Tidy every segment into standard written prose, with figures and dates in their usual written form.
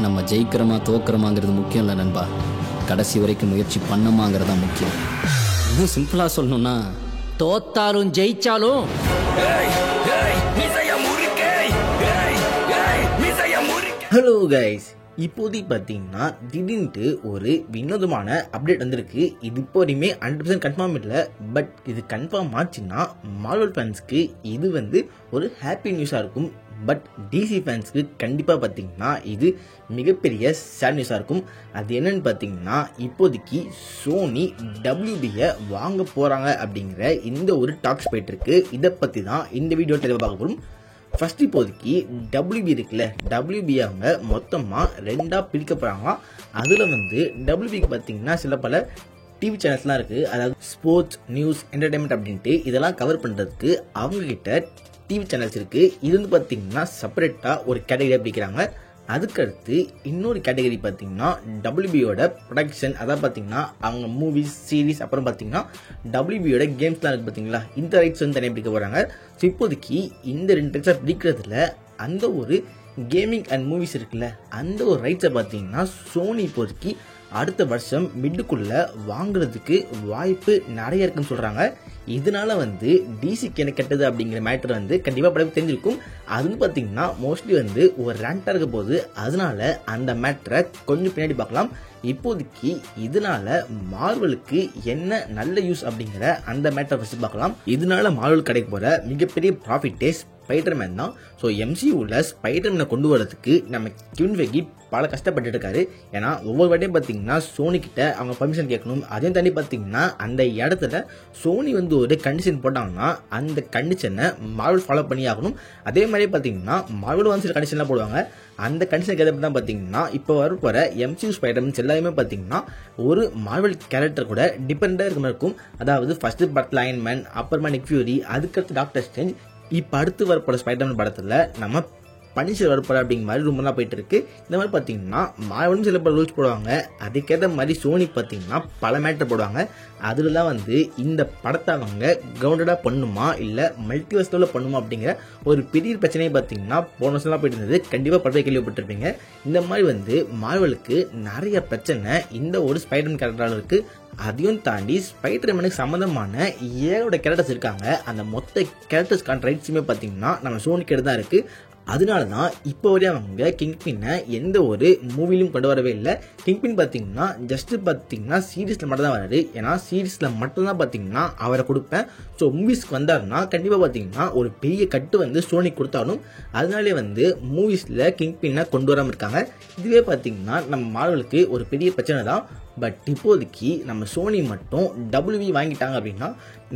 நம்ம ஜெயிக்கிறோமா தோக்குறோமாங்கிறது முக்கியம் இல்லை நண்பா, கடைசி வரைக்கும் முயற்சி பண்ணமாங்கிறது தான் முக்கியம். இன்னும் சிம்பிளாக சொல்லணும்னா, தோத்தாலும் ஜெயிச்சாலும் ஹலோ கைஸ், இப்போதைக்கு பார்த்தீங்கன்னா திடீர்னு ஒரு வினோதமான அப்டேட் வந்திருக்கு. இது இப்போ வரையுமே 100% கன்ஃபார்ம் இல்லை. பட் இது கன்ஃபார்ம் ஆச்சுன்னா மார்வல் ஃபேன்ஸ்க்கு இது ஒரு ஹாப்பி நியூஸாக இருக்கும். பட் டிசி ஃபேன்ஸ்க்கு கண்டிப்பாக பார்த்தீங்கன்னா இது மிகப்பெரிய சேட் நியூஸாக இருக்கும். அது என்னன்னு பார்த்தீங்கன்னா, இப்போதைக்கு சோனி WB-யை வாங்க போகிறாங்க அப்படிங்கிற இந்த ஒரு டாக்ஸ் போயிட்டு இருக்கு. இதை பற்றி தான் இந்த வீடியோ தெளிவாக பார்க்க போகிறோம். ஃபர்ஸ்ட் இப்போதைக்கு WB இருக்குல்ல, WB அவங்க மொத்தமாக 2ஆக பிரிக்க போகிறாங்க. அதில் WBக்கு பார்த்தீங்கன்னா சில பல டிவி சேனல்ஸ்லாம் இருக்குது. அதாவது ஸ்போர்ட்ஸ், நியூஸ், என்டர்டைன்மெண்ட் அப்படின்ட்டு இதெல்லாம் கவர் பண்ணுறதுக்கு அவங்கக்கிட்ட டிவி சேனல்ஸ் இருக்குது. இது பார்த்தீங்கன்னா செப்பரேட்டாக ஒரு கேட்டகரியாக பிரிக்கிறாங்க. அதுக்கடுத்து இன்னொரு கேட்டகரி பார்த்தீங்கன்னா WB-யோட ப்ரொடக்ஷன். அதாவது பார்த்தீங்கன்னா அவங்க மூவிஸ், சீரீஸ், அப்புறம் பார்த்தீங்கன்னா WB-யோட கேம்ஸ்லாம் இருக்குது பார்த்தீங்களா, இந்த ரைட்ஸ் தனியாக பிரிக்க போகிறாங்க. ஸோ இப்போதைக்கு இந்த 2 ரைட்ஸாக பிரிக்கிறதுல அந்த ஒரு கேமிங் அண்ட் மூவிஸ் இருக்குல்ல, அந்த ஒரு ரைட்ஸை பார்த்தீங்கன்னா சோனி இப்போதைக்கு அடுத்த வருஷம் மிட்டுக்குள்ளே வாங்குறதுக்கு வாய்ப்பு நிறைய இருக்குன்னு சொல்கிறாங்க. இதனால டிசிக்கு என்ன கெட்டது அப்படிங்கிற மேட்டர் கண்டிப்பாக படத்துக்கு தெரிஞ்சிருக்கும். அது பார்த்தீங்கன்னா மோஸ்ட்லி ஒரு ரேண்டாக இருக்க போது, அதனால அந்த மேட்டரை கொஞ்சம் பின்னாடி பார்க்கலாம். இப்போதைக்கு இதனால மார்வலுக்கு என்ன நல்ல யூஸ் அப்படிங்கிற அந்த மேட்டரை ஃபர்ஸ்ட் பார்க்கலாம். இதனால மார்வல் கிடைக்க போகிற மிகப்பெரிய ப்ராஃபிட்டே ஸ்பைடர்மேன் தான். ஸோ MCUவில் ஸ்பைடர்மேனை கொண்டு வரதுக்கு நம்ம கெவின் ஃபெய்கி பல கஷ்டப்பட்டு இருக்காரு. ஏன்னா ஒவ்வொரு வாட்டியும் பார்த்தீங்கன்னா சோனி கிட்ட அவங்க பர்மிஷன் கேட்கணும். அதையும் தாண்டி பார்த்தீங்கன்னா அந்த இடத்துல சோனி ஒரு கண்டிஷன் போட்டாங்கன்னா அந்த கண்டிஷனை மார்வல் ஃபாலோ பண்ணி ஆகணும். அதே மாதிரி பார்த்தீங்கன்னா மார்வல் சில கண்டிஷன்லாம் போடுவாங்க. அந்த கண்டிஷனுக்கு எதை தான் பார்த்தீங்கன்னா இப்போ வரப்போகிற MCU ஸ்பைடர்மேன்ஸ் எல்லாருமே பார்த்தீங்கன்னா ஒரு மார்வல் கேரக்டர் கூட டிபெண்டாக இருக்க மாதிரி இருக்கும். அதாவது ஃபர்ஸ்ட் படத்தில் அயன்மேன், அப்புறமா நிக் ஃபியூரி, அதுக்கடுத்து டாக்டர் ஸ்ட்ரேஞ்ச், இப்போ அடுத்து வரப்போகிற ஸ்பைடர்மேன் படத்தில் நம்ம பனிஷர் வரப்போகிற அப்படிங்கிற மாதிரி ரூமெல்லாம் போயிட்டு இருக்கு. இந்த மாதிரி பார்த்தீங்கன்னா மார்வலும் சில பல ரூல்ஸ் போடுவாங்க. அதுக்கேற்ற மாதிரி சோனி பார்த்தீங்கன்னா பல மேட்டர் போடுவாங்க. அதுலலாம் இந்த படத்தை அவங்க கிரவுண்டடாக பண்ணுமா இல்லை மல்டிவர்ஸில் பண்ணுமா அப்படிங்கிற ஒரு பெரிய பிரச்சனையை பார்த்தீங்கன்னா போன வருஷம்லாம் போயிட்டு இருந்தது. கண்டிப்பாக படத்தை கேள்விப்பட்டிருப்பீங்க. இந்த மாதிரி மார்வலுக்கு நிறைய பிரச்சனை இந்த ஒரு ஸ்பைடர்மேன் கேரக்டரால் இருக்குது. அதையும் தாண்டி ஸ்பைடர்மேனுக்கு சம்மந்தமான ஏழோட கேரக்டர்ஸ் இருக்காங்க. அந்த மொத்த கேரக்டர்ஸ்க்கான ரைட்ஸுமே பார்த்தீங்கன்னா நம்ம சோனிக்கிட்ட தான் இருக்குது. அதனால தான் இப்போ வரையும் அவங்க கிங்பின்னை எந்த ஒரு மூவிலும் கொண்டு வரவே இல்லை. கிங்பின் பார்த்தீங்கன்னா ஜஸ்ட்டு பார்த்தீங்கன்னா சீரீஸில் மட்டும் தான் வராரு. ஏன்னா சீரீஸில் மட்டும்தான் பார்த்தீங்கன்னா அவரை கொடுப்பேன். ஸோ மூவிஸ்க்கு வந்தாருன்னா கண்டிப்பாக பார்த்தீங்கன்னா ஒரு பெரிய கட்டு சோனி கொடுத்தாலும் அதனாலே மூவிஸில் கிங்பின்னை கொண்டு வராமல் இருக்காங்க. இதுவே பார்த்தீங்கன்னா நம்ம மார்வலுக்கு ஒரு பெரிய பிரச்சனை தான். பட் இப்போதைக்கு நம்ம சோனி மட்டும் WB வாங்கிட்டாங்க அப்படின்னா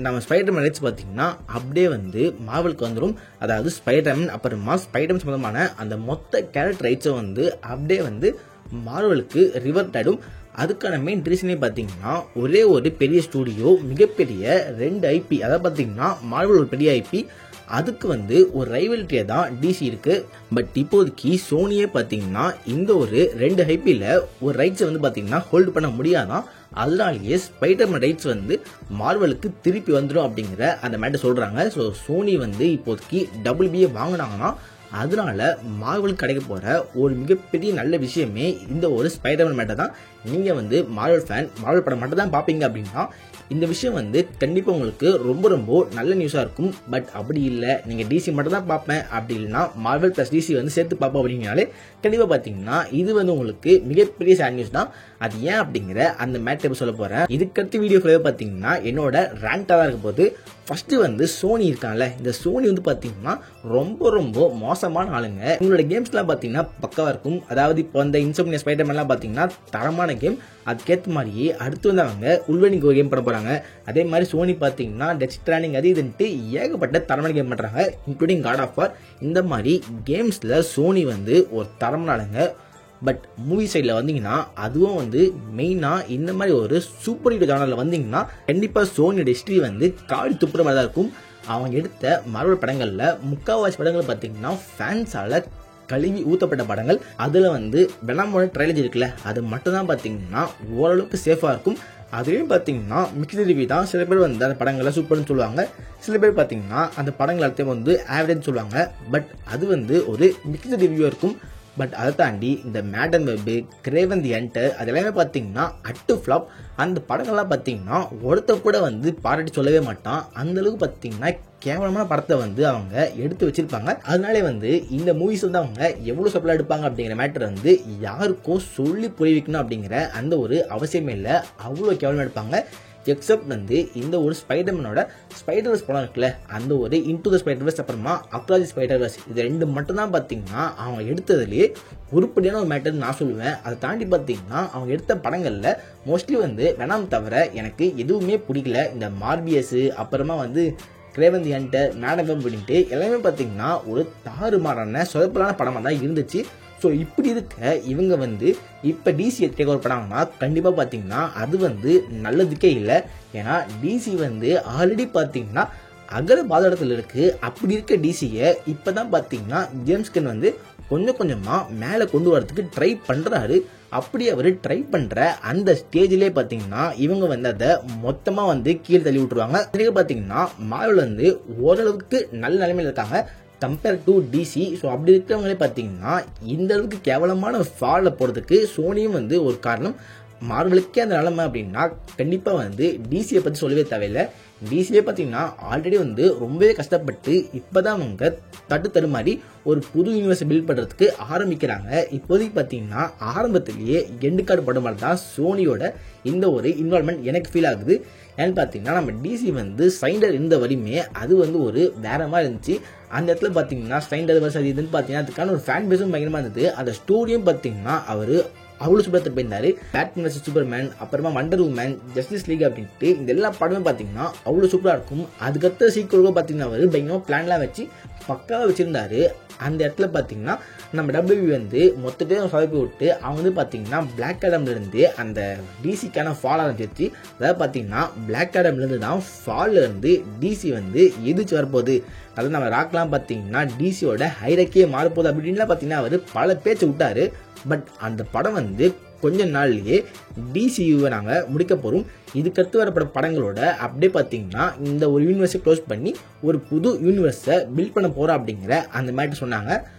நம்ம ஸ்பைடர்மேன் ரைட்ஸ் பார்த்தீங்கன்னா அப்படியே மார்வலுக்கு வந்துடும். அதாவது ஸ்பைடர்மேன் அப்புறமா ஸ்பைடர்மேன் சம்பந்தமான அந்த மொத்த கேரக்டர் ரைட்ஸை அப்படியே மார்வலுக்கு ரிவர்ட் ஆகிடும். அதுக்கான மெயின் ரீசனே பார்த்தீங்கன்னா ஒரே ஒரு பெரிய ஸ்டூடியோ, மிகப்பெரிய 2 IP, அதாவது பார்த்தீங்கன்னா மார்வல் ஒரு பெரிய IP, அதுக்கு ஒரு ரைவல்ட்டியாக தான் டிசி இருக்கு. பட் இப்போதைக்கு சோனியே பார்த்தீங்கன்னா இந்த ஒரு 2 ஐபியில் ஒரு ரைட்ஸை பார்த்தீங்கன்னா ஹோல்டு பண்ண முடியாதான். அதனாலேயே ஸ்பைடர்மேன் ரைட்ஸ் மார்வலுக்கு திருப்பி வந்துடும் அப்படிங்கிற அந்த மேட்டர் சொல்கிறாங்க. ஸோ சோனி இப்போதைக்கு WB வாங்கினாங்கன்னா அதனால மார்வல் கிடைக்க போகிற ஒரு மிகப்பெரிய நல்ல விஷயமே இந்த ஒரு ஸ்பைடர்மேன் மேட்டர் தான். நீங்கள் மார்வல் ஃபேன், மார்வல் படம் மட்டும் தான் பார்ப்பீங்க அப்படின்னா இந்த விஷயம் கண்டிப்பாக உங்களுக்கு ரொம்ப ரொம்ப நல்ல நியூஸாக இருக்கும். பட் அப்படி இல்லை, நீங்கள் டிசி மட்டும் தான் பார்ப்பேன் அப்படி இல்லைன்னா மார்வல் ப்ளஸ் டிசி சேர்த்து பார்ப்போம் அப்படின்னாலே கண்டிப்பாக பார்த்தீங்கன்னா இது உங்களுக்கு மிகப்பெரிய சேட் நியூஸ் தான். அது ஏன் அப்படிங்கிற அந்த மேட்டர் சொல்ல போகிறேன். இதுக்கடுத்து வீடியோ ஃபுல்லாக பார்த்தீங்கன்னா என்னோட ரேண்டாக தான் இருக்க போது. ஃபர்ஸ்ட்டு சோனி இருக்காங்கல்ல, இந்த சோனி பார்த்தீங்கன்னா ரொம்ப ரொம்ப மோசமான ஆளுங்க. உங்களோட கேம்ஸ்லாம் பார்த்தீங்கன்னா பக்காவாக இருக்கும். அதாவது இப்போ இன்சோம்னியா ஸ்பைடர்மேன்லாம் பார்த்தீங்கன்னா தரமான கேம். அதுக்கேற்ற மாதிரியே அடுத்து அவங்க உள்வனிக்கு ஒரு கேம் பண்ண போகிறாங்க. அதே மாதிரி சோனி பார்த்தீங்கன்னா டெத் ஸ்ட்ராண்டிங் அது இதுன்ட்டு ஏகப்பட்ட தரமான கேம் பண்ணுறாங்க, இன்க்ளூடிங் காட் ஆஃப் வார். இந்த மாதிரி கேம்ஸில் சோனி ஒரு தரமான ஆளுங்க. பட் மூவி சைடில் வந்தீங்கன்னா அதுவும் மெயினாக இந்த மாதிரி ஒரு சூப்பர் ஹீரோ ஜானரில் வந்தீங்கன்னா கண்டிப்பாக சோனியோட ஹிஸ்ட்ரி காடி துப்புற மாதிரி தான் இருக்கும். அவங்க எடுத்த மார்வல் படங்களில் முக்கால்வாசி படங்கள் பார்த்தீங்கன்னா ஃபேன்ஸால் கழுவி ஊற்றப்பட்ட படங்கள். அதில் வெனமோட ட்ரைலஜி இருக்குல்ல, அது மட்டும் தான் பார்த்தீங்கன்னா ஓரளவுக்கு சேஃபாக இருக்கும். அதுலேயும் பார்த்தீங்கன்னா மிக்ஸ்டு ரிவ்யூ தான். சில பேர் அந்த படங்களை சூப்பர்னு சொல்லுவாங்க, சில பேர் பார்த்தீங்கன்னா அந்த படங்கள் அடுத்த ஆவரேஜ் சொல்லுவாங்க. பட் அது ஒரு மிக்ஸ்டு ரிவ்யூ இருக்கும். பட் அதை தாண்டி இந்த மேடம் வெப், கிரேவன் தி ஹண்டர் அதெல்லாமே பார்த்தீங்கன்னா அட்டு ஃப்ளாப். அந்த படங்கள்லாம் பார்த்தீங்கன்னா ஒருத்தர் கூட வந்து பாராட்டி சொல்லவே மாட்டான். அந்தளவுக்கு பார்த்தீங்கன்னா கேவலமான படத்தை வந்து அவங்க எடுத்து வச்சிருப்பாங்க. அதனாலே வந்து இந்த மூவிஸ் வந்து அவங்க எவ்வளோ சப்பலாக எடுப்பாங்க அப்படிங்கிற மேட்டர் வந்து யாருக்கும் சொல்லி புரிய வைக்கணும் அப்படிங்கிற அந்த ஒரு அவசியமே இல்லை. அவ்வளோ கேவலமாக எடுப்பாங்க. எக்ஸப்ட் வந்து இந்த ஒரு ஸ்பைடர்மேனோட ஸ்பைடர்வர்ஸ் படம் இருக்குல்ல, அந்த ஒரு இன்டு த ஸ்பைடர்வர்ஸ் அப்புறமா அக்ராஸ் தி ஸ்பைடர்வர்ஸ், இது 2 மட்டும்தான் பார்த்தீங்கன்னா அவங்க எடுத்ததுலேயே உருப்படியான ஒரு மேட்டர் நான் சொல்லுவேன். அதை தாண்டி பார்த்தீங்கன்னா அவங்க எடுத்த படங்களில் மோஸ்ட்லி வந்து வெனாம் தவிர எனக்கு எதுவுமே பிடிக்கல. இந்த மார்பியஸு அப்புறமா வந்து கிரேவன் தி ஹண்டர், மேடம் வெப் அப்படின்ட்டு எல்லாமே பார்த்தீங்கன்னா ஒரு தாறுமாறான சொதப்பலான படமாக தான் இருந்துச்சு. ஸோ இப்படி இருக்க இவங்க வந்து இப்போ டிசி டேக் ஓவர் பண்ணாங்கன்னா கண்டிப்பாக பார்த்தீங்கன்னா அது வந்து நல்லதுக்கே இல்லை. ஏன்னா டிசி வந்து ஆல்ரெடி பார்த்தீங்கன்னா அகர பாதாளத்தில் இருக்குது. அப்படி இருக்க டிசியை இப்போ தான் பார்த்தீங்கன்னா ஜேம்ஸ் கன் வந்து கொஞ்சம் கொஞ்சமாக மேலே கொண்டு வரதுக்கு ட்ரை பண்ணுறாரு. அப்படி அவர் ட்ரை பண்ணுற அந்த ஸ்டேஜ்லேயே பார்த்தீங்கன்னா இவங்க வந்து அதை மொத்தமாக வந்து கீழே தள்ளி விட்டுருவாங்க. அதுக்கு பார்த்தீங்கன்னா மார்வல் வந்து ஓரளவுக்கு நல்ல நிலைமையில் இருக்காங்க கம்பேர் டு டிசி. ஸோ அப்படி இருக்கிறவங்களே பார்த்தீங்கன்னா இந்த அளவுக்கு கேவலமான ஃபாலில் போகிறதுக்கு சோனியும் வந்து ஒரு காரணம். மார்வலுக்கே அந்த நிலைமை அப்படின்னா கண்டிப்பாக வந்து டிசியை பற்றி சொல்லவே தேவையில்லை. டிசியே பார்த்தீங்கன்னா ஆல்ரெடி வந்து ரொம்பவே கஷ்டப்பட்டு இப்போ தான் அவங்க தடுமாறி ஒரு புது யூனிவர்ஸை பில்ட் பண்ணுறதுக்கு ஆரம்பிக்கிறாங்க. இப்போதைக்கு பார்த்தீங்கன்னா ஆரம்பத்திலேயே எண்டு கார்டு படம் மாதிரி தான் சோனியோட இந்த ஒரு இன்வால்மெண்ட் எனக்கு ஃபீல் ஆகுது. ஏன்னு பார்த்தீங்கன்னா நம்ம டிசி வந்து ஸ்னைடர் இருந்த வரையுமே அது வந்து ஒரு வேற மாதிரி இருந்துச்சு. அந்த இடத்துல பார்த்தீங்கன்னா ஸ்னைடர் வர்ஸ் அது இதுன்னு பார்த்தீங்கன்னா அதுக்கான ஒரு ஃபேன் பேஸும் பயங்கரமாக இருந்தது. அந்த ஸ்டோரியும் பார்த்தீங்கன்னா அவர் அவ்வளோ சூப்பராக போயிருந்தாரு. பேட்மேன் வர்சஸ் சூப்பர்மேன், அப்புறமா வண்டர் உமன், ஜஸ்டிஸ் லீக் அப்படின்ட்டு இந்த எல்லா படமே பார்த்தீங்கன்னா அவ்வளோ சூப்பராக இருக்கும். அதுக்கடுத்த சீக்கிரம் பார்த்தீங்கன்னா அவர் பயங்கரமாக பிளான்லாம் வச்சு பக்காவாக வச்சுருந்தாரு. அந்த இடத்துல பார்த்தீங்கன்னா நம்ம டபிள்யூ வந்து மொத்தத்தையும் சொதப்பி விட்டு அவங்க வந்து பார்த்தீங்கன்னா பிளாக் ஆடம்லேருந்து அந்த டிசிக்கான ஃபால் ஆரம்பிச்சிருச்சு. அதாவது பார்த்தீங்கன்னா பிளாக் ஆடம்லேருந்து தான் ஃபாலில் இருந்து டிசி வந்து எதிர்த்து வரப்போகுது. அதாவது நம்ம ராக்லாம் பார்த்தீங்கன்னா டிசியோட ஹைரக்கியே மாறப்போகுது அப்படின்லாம் பார்த்தீங்கன்னா அவர் பல பேச்சு விட்டார். பட் அந்த படம் வந்து கொஞ்ச நாள்லயே டிசியூவை நாங்கள் முடிக்க போகிறோம். இதுக்கடுத்து வரப்பட படங்களோட அப்படியே பார்த்தீங்கன்னா இந்த ஒரு யூனிவர்ஸை க்ளோஸ் பண்ணி ஒரு புது யூனிவர்ஸை பில்ட் பண்ண போகிறோம் அப்படிங்கிற அந்த மேட்டர் சொன்னாங்க.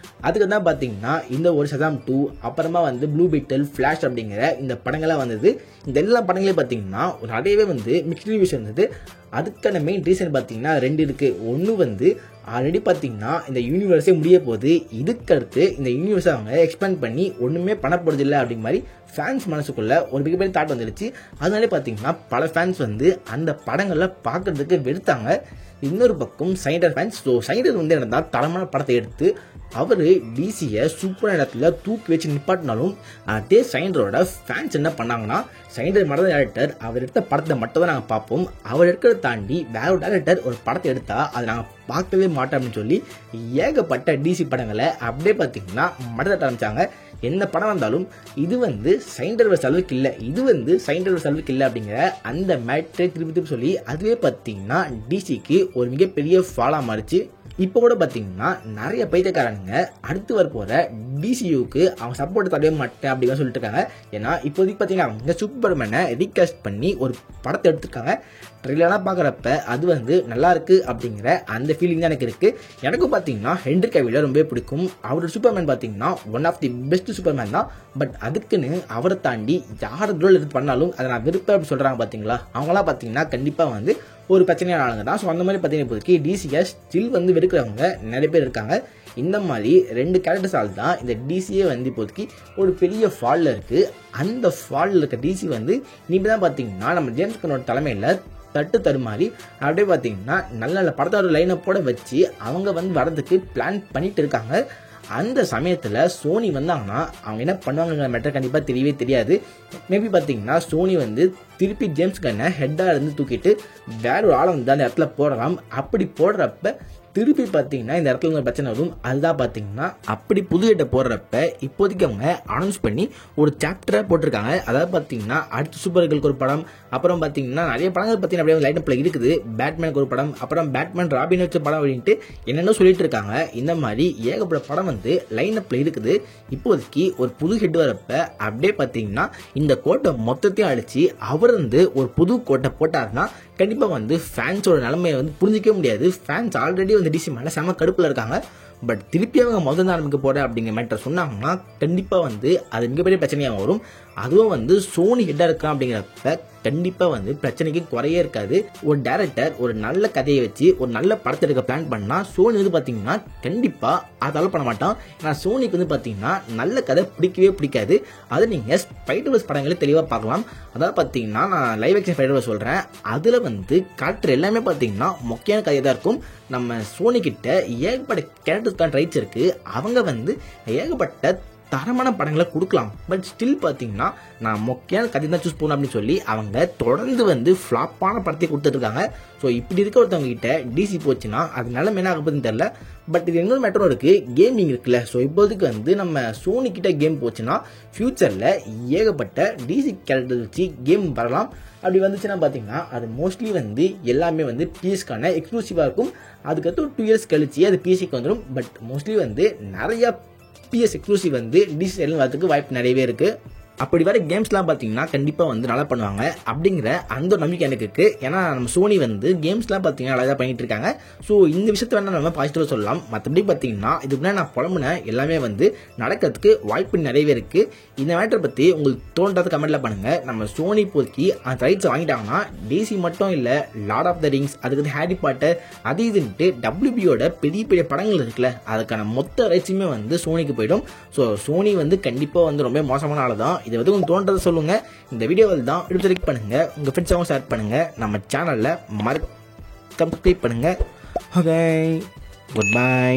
அதுக்கு தான் பார்த்தீங்கன்னா இந்த ஒரு ஷசாம் 2 அப்புறமா வந்து ப்ளூ பீட்டல், ஃப்ளாஷ் அப்படிங்கிற இந்த படங்கள்லாம் வந்தது. இந்த எல்லா படங்களையும் பார்த்தீங்கன்னா ஒரு நிறையவே வந்து மிக்ஸ்ட் ரிவ்யூஸ் இருந்தது. அதுக்கான மெயின் ரீசன் பார்த்தீங்கன்னா 2 இருக்குது. ஒன்று வந்து ஆல்ரெடி பார்த்தீங்கன்னா இந்த யூனிவர்ஸே முடிய போகுது. இதுக்கடுத்து இந்த யூனிவர்ஸை அவங்க எக்ஸ்பேண்ட் பண்ணி ஒன்றுமே பண்ண போகிறது இல்லை அப்படிங்கிற மாதிரி ஃபேன்ஸ் மனசுக்குள்ள ஒரு மிகப்பெரிய தாட் வந்துடுச்சு. அதனாலே பார்த்தீங்கன்னா பல ஃபேன்ஸ் வந்து அந்த படங்களில் பார்க்கறதுக்கு வெறுத்தாங்க. இன்னொரு பக்கம் சைண்டர் ஃபேன்ஸ், ஸோ சைண்டர் வந்து என்ன தான் தரமான படத்தை எடுத்து அவர் டிசியை சூப்பரான இடத்துல தூக்கி வச்சு நிப்பாட்டினாலும் அதே சைண்டரோட ஃபேன்ஸ் என்ன பண்ணாங்கன்னா சைண்டர் மற்ற டேரக்டர் அவர் எடுத்த படத்தை மட்டும் தான் நாங்கள் பார்ப்போம், அவர் எடுக்கிறத தாண்டி வேற ஒரு டேரக்டர் ஒரு படத்தை எடுத்தால் அதை நாங்கள் பார்க்கவே மாட்டோம் அப்படின்னு சொல்லி ஏகப்பட்ட டிசி படங்களை அப்படியே பார்த்தீங்கன்னா மடத்த ஆரம்பிச்சாங்க. எந்த படம் வந்தாலும் இது வந்து சைண்டர்வர்ஸ் அளவுக்கு இல்லை, இது வந்து சைண்டர்வர்ஸ் அளவுக்கு இல்லை அப்படிங்கிற அந்த மேட்டரை திருப்பி சொல்லி அதுவே பார்த்தீங்கன்னா டிசிக்கு ஒரு மிகப்பெரிய ஃபாலாக மாறிச்சு. இப்போ கூட பார்த்தீங்கன்னா நிறைய பைத்தியக்காரங்க அடுத்து வர போகிற டிசியூக்கு அவங்க சப்போர்ட் தரவே மாட்டேன் அப்படின்னு சொல்லிட்டு இருக்காங்க. ஏன்னா இப்போதைக்கு பார்த்தீங்கன்னா அவங்க சூப்பர்மேனை ரீகாஸ்ட் பண்ணி ஒரு படத்தை எடுத்துருக்காங்க. ட்ரெயிலெலாம் பார்க்குறப்ப அது வந்து நல்லா இருக்கு அப்படிங்கிற அந்த ஃபீலிங் தான் எனக்கு இருக்குது. எனக்கும் பார்த்தீங்கன்னா ஹென்ரி கேவில் ரொம்பவே பிடிக்கும். அவரோட சூப்பர்மேன் பார்த்தீங்கன்னா one of the best Superman தான். பட் அதுக்குன்னு அவரை தாண்டி யார் ரோல் எடுத்து பண்ணாலும் அதை நான் விருப்பம் அப்படி சொல்கிறாங்க பார்த்தீங்களா, அவங்களாம் பார்த்தீங்கன்னா கண்டிப்பாக வந்து ஒரு பிரச்சனையான ஆளுங்க தான். ஸோ அந்த மாதிரி பார்த்தீங்கன்னா இப்போதைக்கு டிசியை ஸ்டில் வந்து வெறுக்கிறவங்க நிறைய பேர் இருக்காங்க. இந்த மாதிரி 2 கேரக்டர்ஸால் தான் இந்த டிசியே வந்து இப்போதைக்கு ஒரு பெரிய ஃபாலில் இருக்குது. அந்த ஃபாலில் இருக்க டிசி வந்து இனிமே தான் பார்த்தீங்கன்னா நம்ம ஜேம்ஸ் கன்னோட தலைமையில் தடுமாறி அப்படியே பார்த்தீங்கன்னா நல்ல நல்ல படத்தோட லைனப்போட வச்சு அவங்க வந்து வரதுக்கு பிளான் பண்ணிட்டு இருக்காங்க. அந்த சமயத்தில் சோனி வந்தாங்கன்னா அவங்க என்ன பண்ணுவாங்கிற மேட்டர் கண்டிப்பாக தெரியவே தெரியாது. மேபி பார்த்தீங்கன்னா சோனி வந்து திருப்பி ஜேம்ஸ் கன்னை ஹெட்டாக இருந்து தூக்கிட்டு வேற ஒரு ஆளை வந்து அந்த இடத்துல போடலாம். அப்படி போடுறப்ப திருப்பி பார்த்தீங்கன்னா இந்த இடத்துல ஒரு பிரச்சனை வரும். அதுதான் பார்த்தீங்கன்னா அப்படி புது ஹெட்டை போடுறப்ப இப்போதைக்கு அவங்க அனௌன்ஸ் பண்ணி ஒரு சாப்டரை போட்டிருக்காங்க. அதாவது பார்த்தீங்கன்னா அடுத்த சூப்பர்களுக்கு ஒரு படம், அப்புறம் பார்த்தீங்கன்னா நிறைய படங்கள் பார்த்தீங்கன்னா அப்படியே லைன் அப்பில் இருக்குது. பேட்மேனுக்கு ஒரு படம், அப்புறம் பேட்மேன் ராபின் வச்ச படம் அப்படின்ட்டு என்னென்ன சொல்லிட்டு இருக்காங்க. இந்த மாதிரி ஏகப்பட்ட படம் வந்து லைன் அப்பில் இருக்குது. இப்போதைக்கு ஒரு புது ஹெட் வரப்ப அப்படியே பார்த்தீங்கன்னா இந்த கோட்டை மொத்தத்தையும் அடிச்சு அவர் வந்து ஒரு புது கோட்டை போட்டாருன்னா கண்டிப்பாக வந்து ஃபேன்ஸோட நிலைமையை வந்து புரிஞ்சிக்கவே முடியாது. ஃபேன்ஸ் ஆல்ரெடி வந்து டிசி மேலே செம கடுப்பில் இருக்காங்க. பட் திருப்பி அவங்க முதல்ல ஆரம்பிக்க போகிறேன் அப்படிங்கிற மேட்டர் சொன்னாங்கன்னா கண்டிப்பாக வந்து அது மிகப்பெரிய பிரச்சனையாக வரும். அதுவும் வந்து சோனி ஹெட்டாக இருக்கான் அப்படிங்கிறப்ப கண்டிப்பாக வந்து பிரச்சனைக்கு குறையே இருக்காது. ஒரு டைரக்டர் ஒரு நல்ல கதையை வச்சு ஒரு நல்ல படத்தை எடுக்க பிளான் பண்ணால் சோனி வந்து பார்த்தீங்கன்னா கண்டிப்பாக அதை பண்ண மாட்டான். ஏன்னா சோனிக்கு வந்து பார்த்தீங்கன்னா நல்ல கதை பிடிக்கவே பிடிக்காது. அதை நீங்கள் ஸ்பைடர்வர்ஸ் படங்களே தெளிவாக பார்க்கலாம். அதாவது பார்த்தீங்கன்னா நான் லைவ் ஆக்ஷன் ஸ்பைடர்வர்ஸ் சொல்கிறேன், அதில் வந்து காட்டுற எல்லாமே பார்த்தீங்கன்னா மொக்கையான கதையாக தான் இருக்கும். நம்ம சோனி கிட்ட ஏகப்பட்ட கேரக்டர்ஸ்க்கான ரைட்ஸ் இருக்குது. அவங்க வந்து ஏகப்பட்ட தரமான படங்களை கொடுக்கலாம். பட் ஸ்டில் பார்த்தீங்கன்னா நான் மொக்கையான கதை தான் சூஸ் பண்ணணும் அப்படின்னு சொல்லி அவங்க தொடர்ந்து வந்து ஃப்ளாப்பான படத்தை கொடுத்துட்ருக்காங்க. ஸோ இப்படி இருக்க ஒருத்தவங்க கிட்ட டிசி போச்சுன்னா அது நிலம் என்ன ஆகப்போதுன்னு தெரில. பட் இது இன்னொரு மேட்டரும் இருக்குது, கேமிங் இருக்குல்ல. ஸோ இப்போதைக்கு வந்து நம்ம சோனி கிட்ட கேம் போச்சுன்னா ஃப்யூச்சரில் ஏகப்பட்ட டிசி கேரக்டர் வச்சு கேம் வரலாம். அப்படி வந்துச்சுன்னா பார்த்தீங்கன்னா அது மோஸ்ட்லி வந்து எல்லாமே வந்து பிஎஸ்க்கான எக்ஸ்க்ளூசிவாக இருக்கும். அதுக்கடுத்து ஒரு 2 years கழிச்சு அது பிஎஸ்சிக்கு வந்துடும். பட் மோஸ்ட்லி வந்து நிறையா பிஎஸ் எக்ஸ்க்ளூசிவ் வந்து டிசி சைடில் வரதுக்கு வாய்ப்பு நிறையவே இருக்குது. அப்படி வர கேம்ஸ்லாம் பார்த்தீங்கன்னா கண்டிப்பாக வந்து நல்லா பண்ணுவாங்க அப்படிங்கிற அந்த நம்பிக்கை எனக்கு இருக்குது. ஏன்னா நம்ம சோனி வந்து கேம்ஸ்லாம் பார்த்தீங்கன்னா நல்லா தான் பண்ணிட்டு இருக்காங்க. ஸோ இந்த விஷயத்தை வேணால் நம்ம பாசிட்டிவாக சொல்லலாம். மற்றபடி பார்த்தீங்கன்னா இதுக்கு முன்னாடி நான் புலம்புன எல்லாமே வந்து நடக்கிறதுக்கு வாய்ப்பு நிறையவே இருக்குது. இந்த மேட்டரை பற்றி உங்களுக்கு தோன்றது கமெண்ட்டில் பண்ணுங்கள். நம்ம சோனி போக்கி அந்த ரைட்ஸை வாங்கிட்டாங்கன்னா டிசி மட்டும் இல்லை, லார்ட் ஆஃப் த ரிங்ஸ், அதுக்கு ஹாரி பாட்டர், அது இதுன்ட்டு WBயோட பெரிய பெரிய படங்கள் இருக்குல்ல, அதுக்கான மொத்த ரைட்ஸுமே வந்து சோனிக்கு போயிடும். ஸோ சோனி வந்து கண்டிப்பாக வந்து ரொம்ப மோசமான ஆள் தான். இதை வந்து உங்களுக்கு தோன்றதை சொல்லுங்கள். இந்த வீடியோவில் தான் எடுத்து லைக் பண்ணுங்கள், உங்கள் ஃப்ரெண்ட்ஸாகவும் ஷேர் பண்ணுங்கள், நம்ம சேனலில் சப்ஸ்கிரைப் பண்ணுங்கள். Okay, good bye.